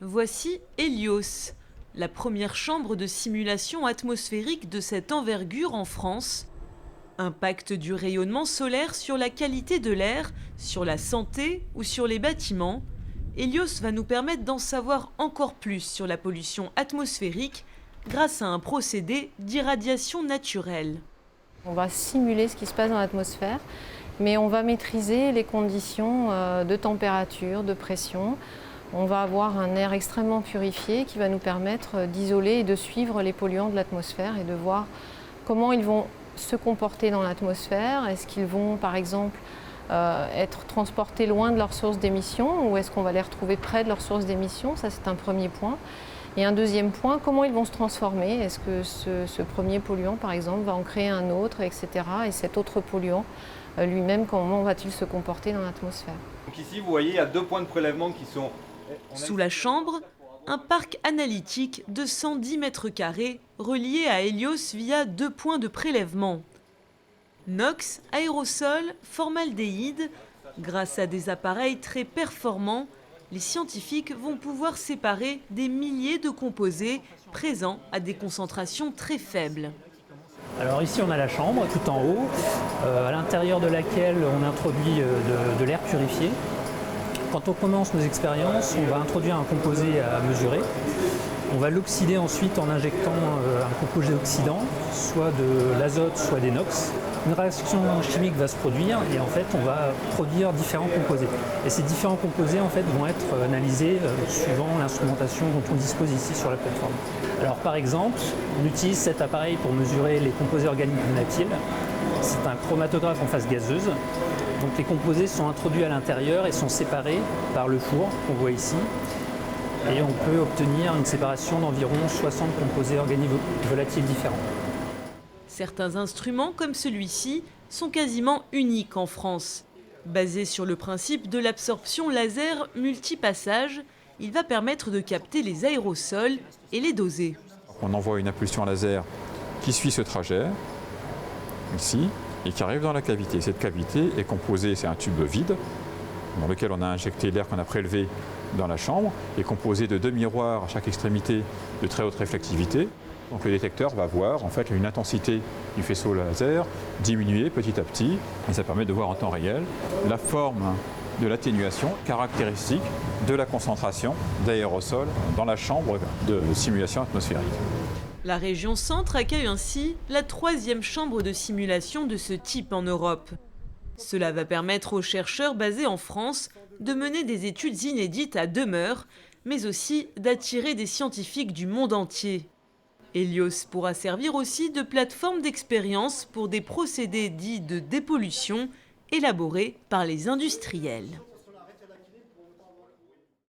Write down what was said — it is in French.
Voici Helios, la première chambre de simulation atmosphérique de cette envergure en France. Impact du rayonnement solaire sur la qualité de l'air, sur la santé ou sur les bâtiments. Helios va nous permettre d'en savoir encore plus sur la pollution atmosphérique grâce à un procédé d'irradiation naturelle. On va simuler ce qui se passe dans l'atmosphère, mais on va maîtriser les conditions de température, de pression. On va avoir un air extrêmement purifié qui va nous permettre d'isoler et de suivre les polluants de l'atmosphère et de voir comment ils vont se comporter dans l'atmosphère. Est-ce qu'ils vont, par exemple, être transportés loin de leur source d'émission ou est-ce qu'on va les retrouver près de leur source d'émission? Ça, c'est un premier point. Et un deuxième point, comment ils vont se transformer? Est-ce que ce premier polluant, par exemple, va en créer un autre, etc. Et cet autre polluant, lui-même, comment va-t-il se comporter dans l'atmosphère? Donc ici, vous voyez, il y a 2 points de prélèvement qui sont... Sous la chambre, un parc analytique de 110 mètres carrés relié à Helios via 2 points de prélèvement. NOx, aérosol, formaldéhyde. Grâce à des appareils très performants, les scientifiques vont pouvoir séparer des milliers de composés présents à des concentrations très faibles. Alors ici on a la chambre tout en haut, à l'intérieur de laquelle on introduit de l'air purifié. Quand on commence nos expériences, on va introduire un composé à mesurer. On va l'oxyder ensuite en injectant un composé oxydant, soit de l'azote, soit des NOx. Une réaction chimique va se produire et en fait on va produire différents composés. Et ces différents composés en fait vont être analysés suivant l'instrumentation dont on dispose ici sur la plateforme. Alors par exemple, on utilise cet appareil pour mesurer les composés organiques volatiles. C'est un chromatographe en phase gazeuse. Donc les composés sont introduits à l'intérieur et sont séparés par le four qu'on voit ici. Et on peut obtenir une séparation d'environ 60 composés organiques volatiles différents. Certains instruments, comme celui-ci, sont quasiment uniques en France. Basé sur le principe de l'absorption laser multipassage, il va permettre de capter les aérosols et les doser. On envoie une impulsion laser qui suit ce trajet, ici, et qui arrive dans la cavité. Cette cavité est composée, c'est un tube vide, dans lequel on a injecté l'air qu'on a prélevé dans la chambre, et composé de 2 miroirs à chaque extrémité de très haute réflectivité. Donc le détecteur va voir en fait une intensité du faisceau laser diminuer petit à petit, et ça permet de voir en temps réel la forme de l'atténuation caractéristique de la concentration d'aérosols dans la chambre de simulation atmosphérique. La région Centre accueille ainsi la 3e chambre de simulation de ce type en Europe. Cela va permettre aux chercheurs basés en France de mener des études inédites à demeure, mais aussi d'attirer des scientifiques du monde entier. Helios pourra servir aussi de plateforme d'expérience pour des procédés dits de dépollution élaborés par les industriels.